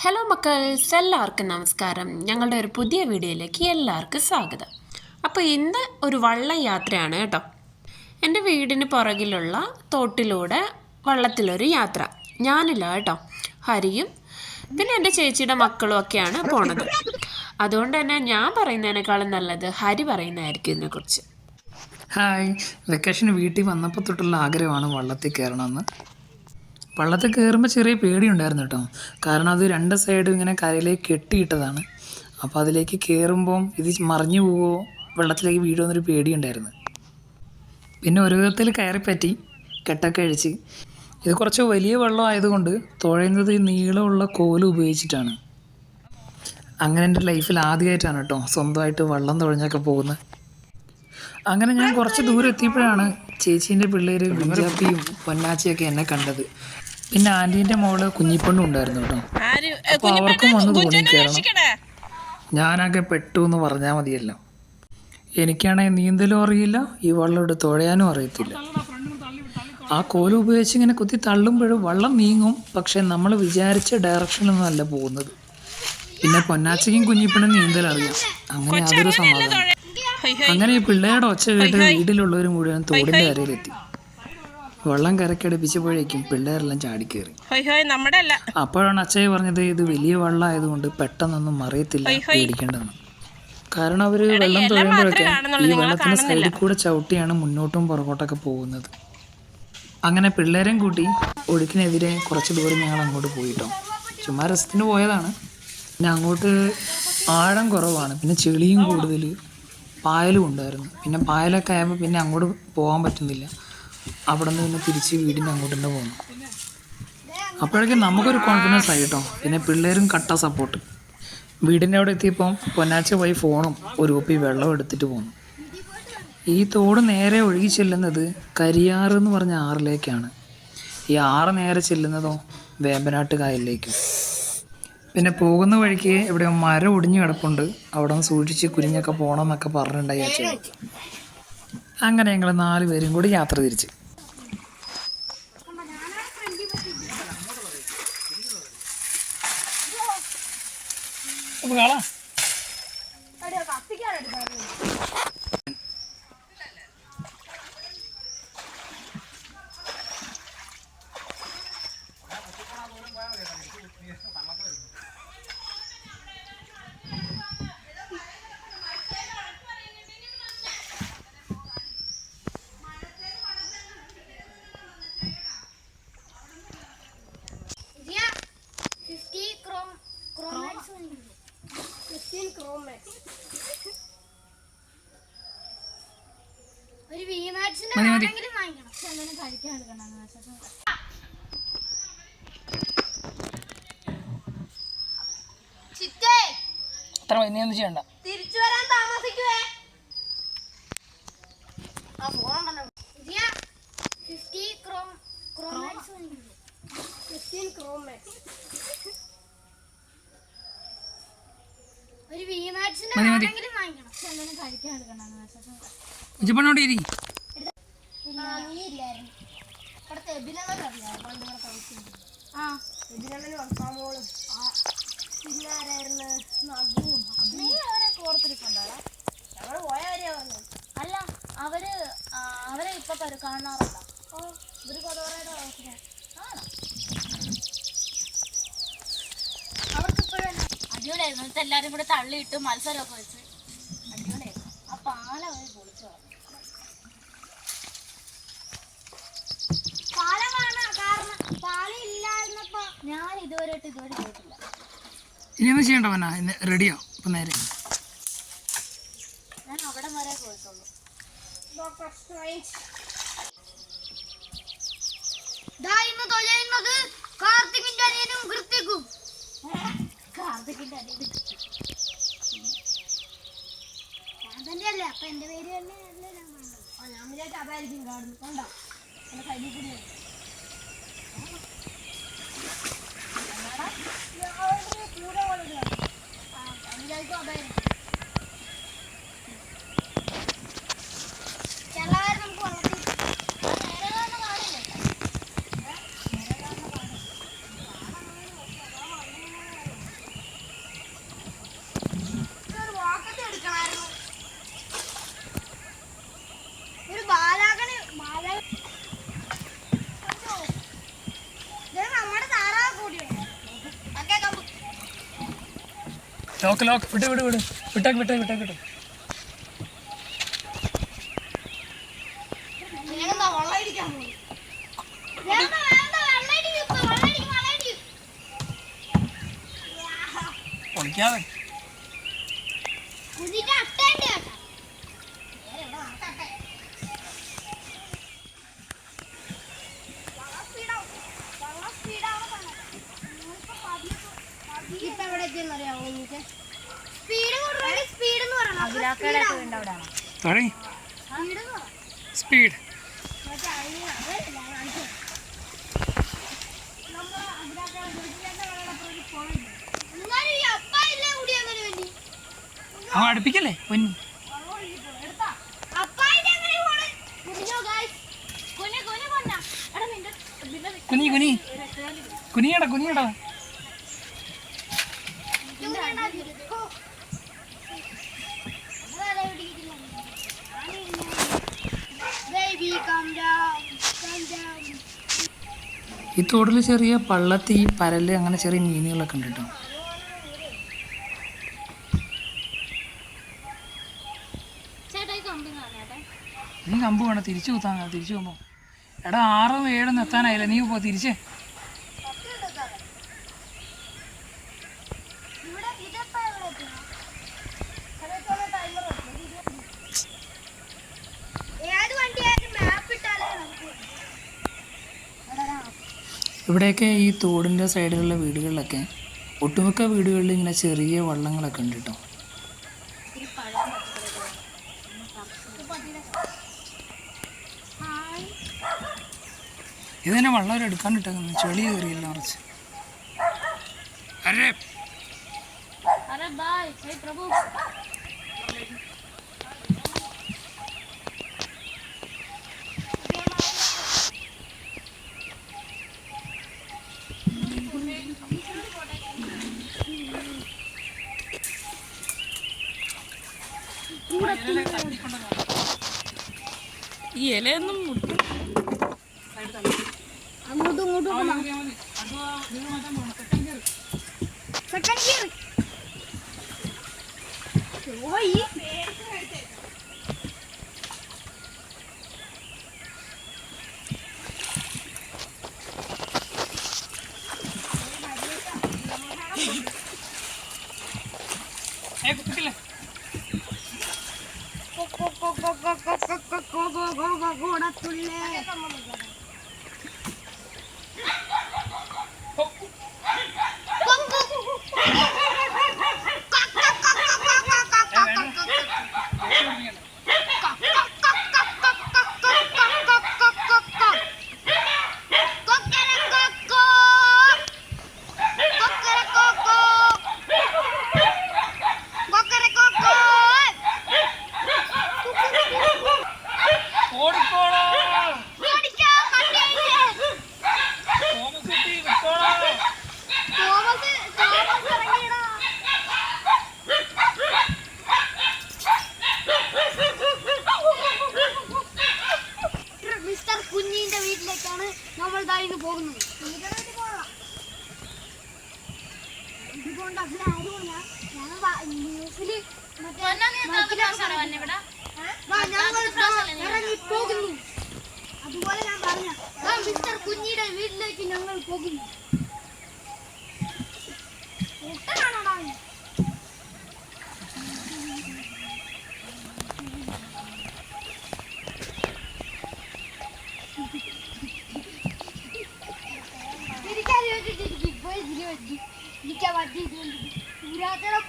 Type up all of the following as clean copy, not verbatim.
Hello മക്കൾസ്, എല്ലാവർക്കും നമസ്കാരം. ഞങ്ങളുടെ ഒരു പുതിയ വീഡിയോയിലേക്ക് എല്ലാവർക്കും സ്വാഗതം. അപ്പോൾ ഇന്ന് ഒരു വള്ളം യാത്രയാണ് കേട്ടോ. എൻ്റെ വീടിന് പുറകിലുള്ള തോട്ടിലൂടെ വള്ളത്തിലൊരു യാത്ര. ഞാനില്ല കേട്ടോ, ഹരിയും പിന്നെ എൻ്റെ ചേച്ചിയുടെ മക്കളും ഒക്കെയാണ് പോണത്. അതുകൊണ്ട് തന്നെ ഞാൻ പറയുന്നതിനേക്കാളും നല്ലത് ഹരി പറയുന്നതായിരിക്കും ഇതിനെക്കുറിച്ച്. ഹായ്, വെക്കേഷന് വീട്ടിൽ വന്നപ്പോൾ തൊട്ടുള്ള ആഗ്രഹമാണ് വള്ളത്തിൽ കയറണമെന്ന്. വള്ളത്തിൽ കയറുമ്പോൾ ചെറിയ പേടിയുണ്ടായിരുന്നു കേട്ടോ. കാരണം അത് രണ്ട് സൈഡും ഇങ്ങനെ കരയിലേക്ക് കെട്ടിയിട്ടതാണ്. അപ്പോൾ അതിലേക്ക് കയറുമ്പം ഇത് മറിഞ്ഞു പോവോ, വെള്ളത്തിലേക്ക് വീഴുമോ എന്നൊരു പേടിയുണ്ടായിരുന്നു. പിന്നെ ഒരു വിധത്തിൽ കയറിപ്പറ്റി, കെട്ടൊക്കെ അഴിച്ച്. ഇത് കുറച്ച് വലിയ വെള്ളം ആയതുകൊണ്ട് തുഴയുന്നത് നീളമുള്ള കോല് ഉപയോഗിച്ചിട്ടാണ്. അങ്ങനെ എൻ്റെ ലൈഫിൽ ആദ്യമായിട്ടാണ് കേട്ടോ സ്വന്തമായിട്ട് വള്ളം തുഴഞ്ഞൊക്കെ പോകുന്നത്. അങ്ങനെ ഞാൻ കുറച്ച് ദൂരം എത്തിയപ്പോഴാണ് ചേച്ചീൻ്റെ പിള്ളേർ കുഞ്ചാപ്പിയും പൊന്നാച്ചിയൊക്കെ എന്നെ കണ്ടത്. പിന്നെ ആൻറ്റീൻ്റെ മോള് കുഞ്ഞിപ്പെണ്ണും ഉണ്ടായിരുന്നു കേട്ടോ. അപ്പോൾ അവർക്കും വന്ന് തോന്നി കയറണം. ഞാനൊക്കെ പെട്ടു എന്ന് പറഞ്ഞാൽ മതിയല്ലോ. എനിക്കാണെങ്കിൽ നീന്തലും അറിയില്ല, ഈ വള്ളം എടുത്ത് തുഴയാനും അറിയത്തില്ല. ആ കോല് ഉപയോഗിച്ച് ഇങ്ങനെ കുത്തി തള്ളുമ്പോഴും വള്ളം നീങ്ങും, പക്ഷെ നമ്മൾ വിചാരിച്ച ഡയറക്ഷനൊന്നും അല്ല പോകുന്നത്. പിന്നെ പൊന്നാച്ചിക്കും കുഞ്ഞിപ്പെണ്ണും നീന്തലറിയാം. അങ്ങനെ അതൊരു സമാധാനം. അങ്ങനെ ഈ പിള്ളേരുടെ ഒച്ച കേട്ട് വീട്ടിലുള്ളവർ മുഴുവൻ തോടിൻ്റെ കരയിലെത്തി. വെള്ളം കരക്കടുപ്പിച്ചപ്പോഴേക്കും പിള്ളേരെല്ലാം ചാടിക്കേറി. അപ്പോഴാണ് അച്ഛയെ പറഞ്ഞത് ഇത് വലിയ വെള്ളമായതുകൊണ്ട് പെട്ടെന്നൊന്നും മറിയത്തില്ല, പേടിക്കേണ്ടെന്ന്. കാരണം അവർ വെള്ളം തുഴയുമ്പോഴൊക്കെ ഈ വെള്ളത്തിൻ്റെ സൈഡിൽ കൂടെ ചവിട്ടിയാണ് മുന്നോട്ടും പുറകോട്ടൊക്കെ പോകുന്നത്. അങ്ങനെ പിള്ളേരെയും കൂട്ടി ഒഴുക്കിനെതിരെ കുറച്ച് ദൂരം ഞങ്ങൾ അങ്ങോട്ട് പോയിട്ടോ. ചുമ്മാ രസത്തിന് പോയതാണ്. പിന്നെ അങ്ങോട്ട് ആഴം കുറവാണ്, പിന്നെ ചെളിയും കൂടുതൽ, പായലും ഉണ്ടായിരുന്നു. പിന്നെ പായലൊക്കെ ആയപ്പോൾ പിന്നെ അങ്ങോട്ട് പോകാൻ പറ്റുന്നില്ല. അവിടെ നിന്ന് പിന്നെ തിരിച്ച് വീടിൻ്റെ അങ്ങോട്ട് തന്നെ പോകുന്നു. അപ്പോഴേക്കും നമുക്കൊരു കോൺഫിഡൻസ് ആയി കേട്ടോ. പിന്നെ പിള്ളേരും കട്ട സപ്പോർട്ട്. വീടിൻ്റെ അവിടെ എത്തിയപ്പം പൊന്നാച്ച പോയി ഫോണും ഒരു കുപ്പി വെള്ളം എടുത്തിട്ട് പോന്നു. ഈ തോട് നേരെ ഒഴുകി ചെല്ലുന്നത് കരിയാർ എന്ന് പറഞ്ഞ ആറിലേക്കാണ്. ഈ ആറ് നേരെ ചെല്ലുന്നതോ വേമ്പനാട്ട് കായലിലേക്കും. പിന്നെ പോകുന്ന വഴിക്ക് ഇവിടെ മരം ഒടിഞ്ഞു കിടപ്പുണ്ട്, അവിടെ നിന്ന് സൂക്ഷിച്ച് കുരിഞ്ഞൊക്കെ പോകണം എന്നൊക്കെ പറഞ്ഞിട്ടുണ്ടായി അച്ഛൻ. അങ്ങനെ ഞങ്ങൾ 4 പേരും കൂടി യാത്ര തിരിച്ച്. അത്ര വലിയൊന്നും ചെയ്യണ്ട. തിരിച്ചു വരാൻ താമസിക്കുവേ. അല്ല, അവരെ ഇപ്പൊ കാണാറുണ്ടോ? ഇവര് കൊതവറയുടെ ആണോ? അവർക്കിപ്പോഴും അടിപൊളിയായിരുന്നു. എന്നിട്ട് എല്ലാരും കൂടെ തള്ളിയിട്ട് മത്സരമൊക്കെ വെച്ച് അടിപൊളിയായിരുന്നു. ആ പാല അവർ പൊളിച്ചു കളഞ്ഞു. പാലമാണ് കാരണം. പാലില്ലായിരുന്നപ്പോ ഞാൻ ഇതുവരെ കേട്ടില്ല. ഇനിയൊന്നും ചെയ്യണ്ട, റെഡിയോ ഇപ്പം നേരെ. ഞാൻ അവിടെ വരെ പോയിട്ടുള്ളൂ. ഇന്ന് തൊഴിലുന്നത് കാർത്തികിന്റെ അനിയനും കൃത്യക്കും. കാർത്തികിന്റെ അനിയനും ഞാൻ തന്നെയല്ലേ, അപ്പൊ എന്റെ പേര് തന്നെ ഞാൻ വിചാരിച്ച അതായിരിക്കും കാണുന്നു. കണ്ടോ എന്റെ കയ്യിൽ കൂടി വിചാരിക്കും അതായിരിക്കും. ലോക്ക് ലോക്ക് വിട്ട് വിട് വിട് വിട്ടേക്ക് വിട്ടേക്ക് വിട്ടേക്ക് വിട്ടേ. വേഗം വെള്ളം അടിക്കാൻ പോകും. വേണ്ട വേണ്ട വെള്ളം അടിക്കും ഇപ്പൊ, വെള്ളം അടിക്കും വെള്ളം അടിക്കും. പൊളിക്കാതെ കുതിട്ട് അട്ടേണ്ട കേട്ടോ. ഇപ്പൊ എവിടെ എത്തിയെന്നറിയാമോ എനിക്ക്? സ്പീഡ് കൂടുതൽ സ്പീഡ് എന്ന് പറയണം. താഴെ സ്പീഡ് എന്ന് പറ. സ്പീഡ്. മറ്റേ അതിന് അതല്ല കാണിച്ചു. നമ്മൾ അതിനകത്ത് വീട്ടിലെ വെള്ളപ്പുറത്ത് പോകണ്ട. എന്നാലും ഈ അപ്പ ഇല്ലേ കൂടി അങ്ങനെ വേണ്ടി അവൻ അടുപ്പിക്കല്ലേ പൊന്നി. അപ്പ ഇത് എങ്ങനെ പോണ്? കുഞ്ഞോ ഗൈസ്. കുഞ്ഞു കുഞ്ഞു കൊണ്ടാ. എടാ നിന്റെ കുനി കുനി കുനിയടാ കുനിയടാ. ഈ തോട്ടിൽ ചെറിയ പള്ളത്തി പരല് അങ്ങനെ ചെറിയ മീനുകളൊക്കെ ഉണ്ട് കേട്ടോ. നീ കമ്പ് വേണം തിരിച്ചു കുത്താൻ. തിരിച്ചു പോകുമ്പോൾ എടാ 6 7 എത്താനായില്ല. നീ പോ തിരിച്ചേ. ഇവിടെയൊക്കെ ഈ തോടിൻ്റെ സൈഡിലുള്ള വീടുകളിലൊക്കെ ഒട്ടുമിക്ക വീടുകളിൽ ഇങ്ങനെ ചെറിയ വള്ളങ്ങളൊക്കെ ഉണ്ട് കേട്ടോ. ഇത് തന്നെ വള്ളം എടുക്കാണ്ടിട്ടേക്കുന്നു. ചെളി കയറിയില്ല കുറച്ച്. അരേ अरे बाय हे प्रभु ഈ ഇലയൊന്നും അങ്ങോട്ടും ഇങ്ങോട്ടും സെക്കൻഡ് ഗിയർ ഓയ് നമ്മൾ ഇതായിരുന്നു പോകുന്നത്. ഇതുകൊണ്ട് ന്യൂസിൽ ഇറങ്ങി പോകുന്നു. അതുപോലെ ഞാൻ പറഞ്ഞ മിസ്റ്റർ കുഞ്ഞിയുടെ വീട്ടിലേക്ക് ഞങ്ങൾ പോകുന്നു.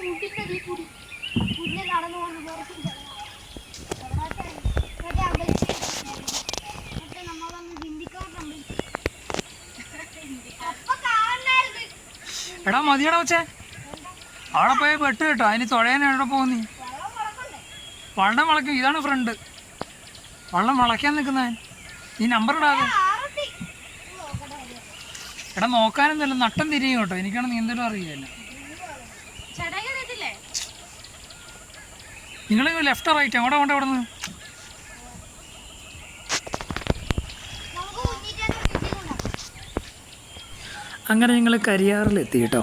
കൂട്ടിട്ടടി കൂടി കുഞ്ഞെ നടന്നു കൊണ്ട് നമ്മളൊന്ന് ചിന്തിക്കാറുണ്ട്. എടാ മതിയടാ വെച്ചേ. അവിടെ പോയി പെട്ട് കേട്ടോ. അതിന് തുഴയാൻ എവിടെ പോകുന്നീ? വള്ളം വളയ്ക്കും. ഇതാണ് ഫ്രണ്ട്. വള്ളം വളയ്ക്കാൻ നിൽക്കുന്നവൻ. ഈ നമ്പർ ഇടാതെ. എടാ നോക്കാനൊന്നുമില്ല. നട്ടം തിരിയും കേട്ടോ. എനിക്കാണ് നീന്തലും അറിയില്ല. നിങ്ങൾ ലെഫ്റ്റ് റൈറ്റ് എവിടെ വേണ്ട അവിടെ നിന്ന്. അങ്ങനെ ഞങ്ങൾ കരിയാറിലെത്തി കേട്ടോ.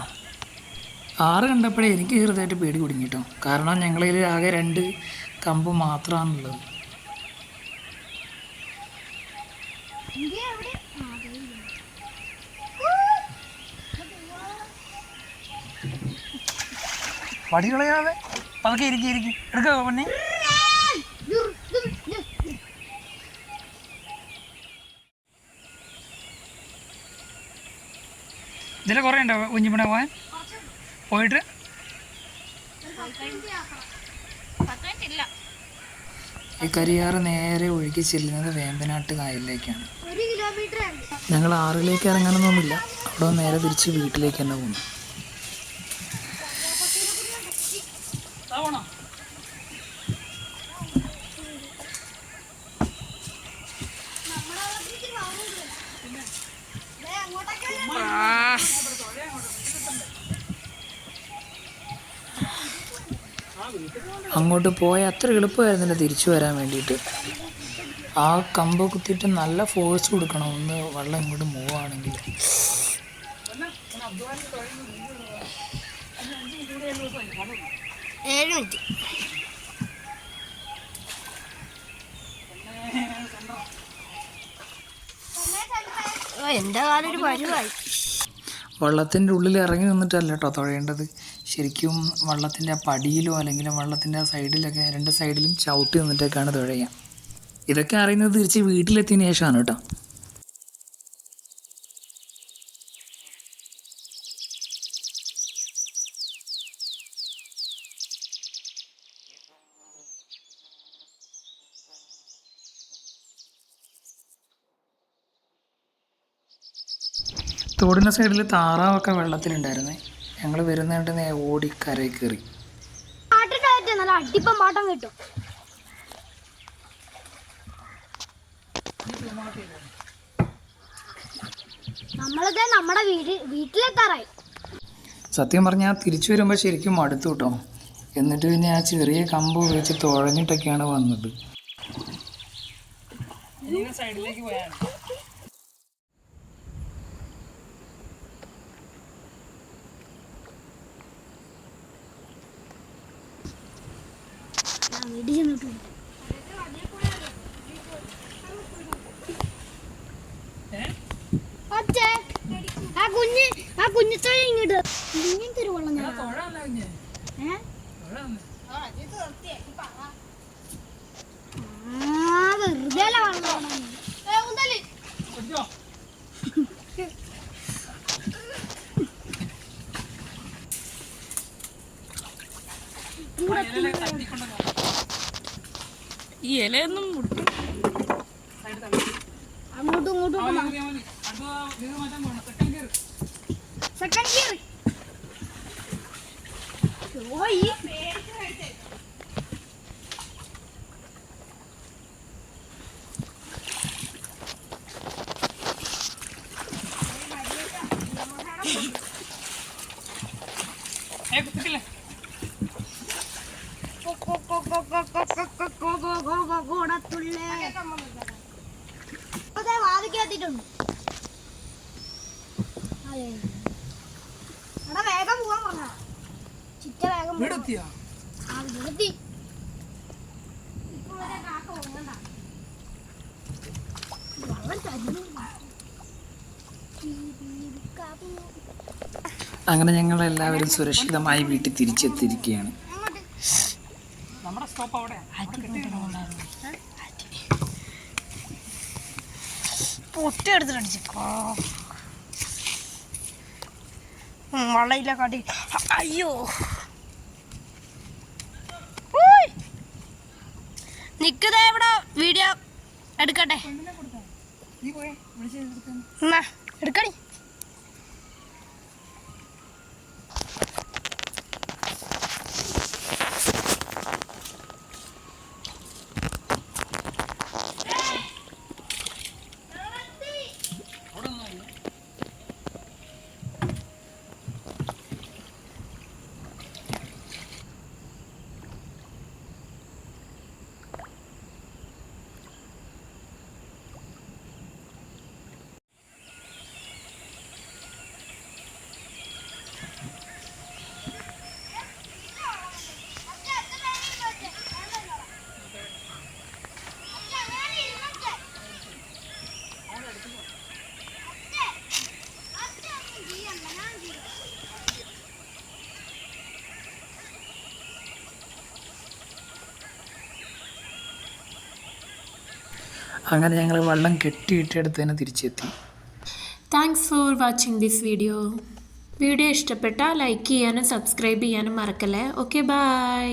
ആറ് കണ്ടപ്പോഴേ എനിക്ക് ചെറുതായിട്ട് പേടി കുടുങ്ങി കേട്ടോ. കാരണം ഞങ്ങളിൽ ആകെ 2 കമ്പ് മാത്രമാണുള്ളത്. ഇന്ത്യ എവിടെ? വടി കളയാതെ പതുക്കെ ഇരിക്കും എടുക്കുക പൊന്നെ. ഇതിൽ കുറേ ഉണ്ടോ കുഞ്ഞിപ്പണ പോയിട്ട്? ഈ കരിയാറ് നേരെ ഒഴുകി ചെല്ലുന്നത് വേമ്പനാട്ട് കായലിലേക്കാണ്. 1 കിലോമീറ്റർ. ഞങ്ങൾ ആറിലേക്ക് ഇറങ്ങണമെന്നൊന്നുമില്ല, അവിടെ നേരെ തിരിച്ച് വീട്ടിലേക്ക് തന്നെ പോകുന്നു. അങ്ങോട്ട് പോയ അത്ര എളുപ്പമായിരുന്നില്ല തിരിച്ചു വരാൻ വേണ്ടിയിട്ട്. ആ കമ്പ് കുത്തിയിട്ട് നല്ല ഫോഴ്സ് കൊടുക്കണം ഒന്ന് വെള്ളം ഇങ്ങോട്ട് മൂവ് ആണെങ്കിൽ. 7 മിനിറ്റ്. എൻ്റെ കാലൊരു പരുവായി. വള്ളത്തിൻ്റെ ഉള്ളിൽ ഇറങ്ങി നിന്നിട്ടല്ല കേട്ടോ തുഴയേണ്ടത്. ശരിക്കും വള്ളത്തിൻ്റെ ആ പടിയിലോ അല്ലെങ്കിൽ വള്ളത്തിൻ്റെ ആ സൈഡിലൊക്കെ 2 സൈഡിലും ചവിട്ടി നിന്നിട്ടൊക്കെയാണ് തുഴയുക. ഇതൊക്കെ അറിയുന്നത് തിരിച്ച് വീട്ടിലെത്തിയതിന് ശേഷമാണ് കേട്ടോ. തോടിൻ്റെ സൈഡിൽ താറാവൊക്കെ വെള്ളത്തിലുണ്ടായിരുന്നേ. ഞങ്ങൾ വരുന്നതായിട്ട് ഓടി കരയിൽ കയറി. പാട്ടിട്ടായിട്ട് നല്ല അടിപ്പം പാട്ടം കിട്ടും. നമ്മളിത് നമ്മുടെ വീട്ടിലെത്താറായി. സത്യം പറഞ്ഞാൽ തിരിച്ചു വരുമ്പോൾ ശരിക്കും മടുത്തു കേട്ടോ. എന്നിട്ട് പിന്നെ ആ ചെറിയ കമ്പ് ഉപയോഗിച്ച് തുഴഞ്ഞിട്ടൊക്കെയാണ് വന്നത്. സൈഡിലേക്ക് പോയാൽ വീട്ടിൽ ചെന്നിട്ടുണ്ട്. ആ കുഞ്ഞിത്തോഴ ഇങ്ങോട്ട് ഇങ്ങനത്തെ ഒരു വെള്ളം വെറുതെ ഈ ഇലയൊന്നും മുട്ടും അങ്ങോട്ടും ഇങ്ങോട്ടും സെക്കൻഡ് ഗിയർ. വാതിക്കകത്തിട്ടുണ്ട്. വേഗം പോവാൻ പറഞ്ഞ ചിറ്റ വേഗം വീടെത്തി. അങ്ങനെ ഞങ്ങൾ എല്ലാവരും സുരക്ഷിതമായി വീട്ടിൽ തിരിച്ചെത്തിയിരിക്കുകയാണ്. പൊട്ടി എടുത്തിട്ടടിച്ചു വള്ളയില്ല കാട്ടി. അയ്യോ നിക്കതേ ഇവിടെ വീഡിയോ എടുക്കട്ടെ. എടുക്കണി. അങ്ങനെ ഞങ്ങൾ വള്ളം കെട്ടിയിട്ടെടുത്ത് തന്നെ തിരിച്ചെത്തി. Thanks for watching this video. Video ഇഷ്ടപ്പെട്ടാൽ ലൈക്ക് ചെയ്യാനും സബ്സ്ക്രൈബ് ചെയ്യാനും മറക്കല്ലേ. Okay, by.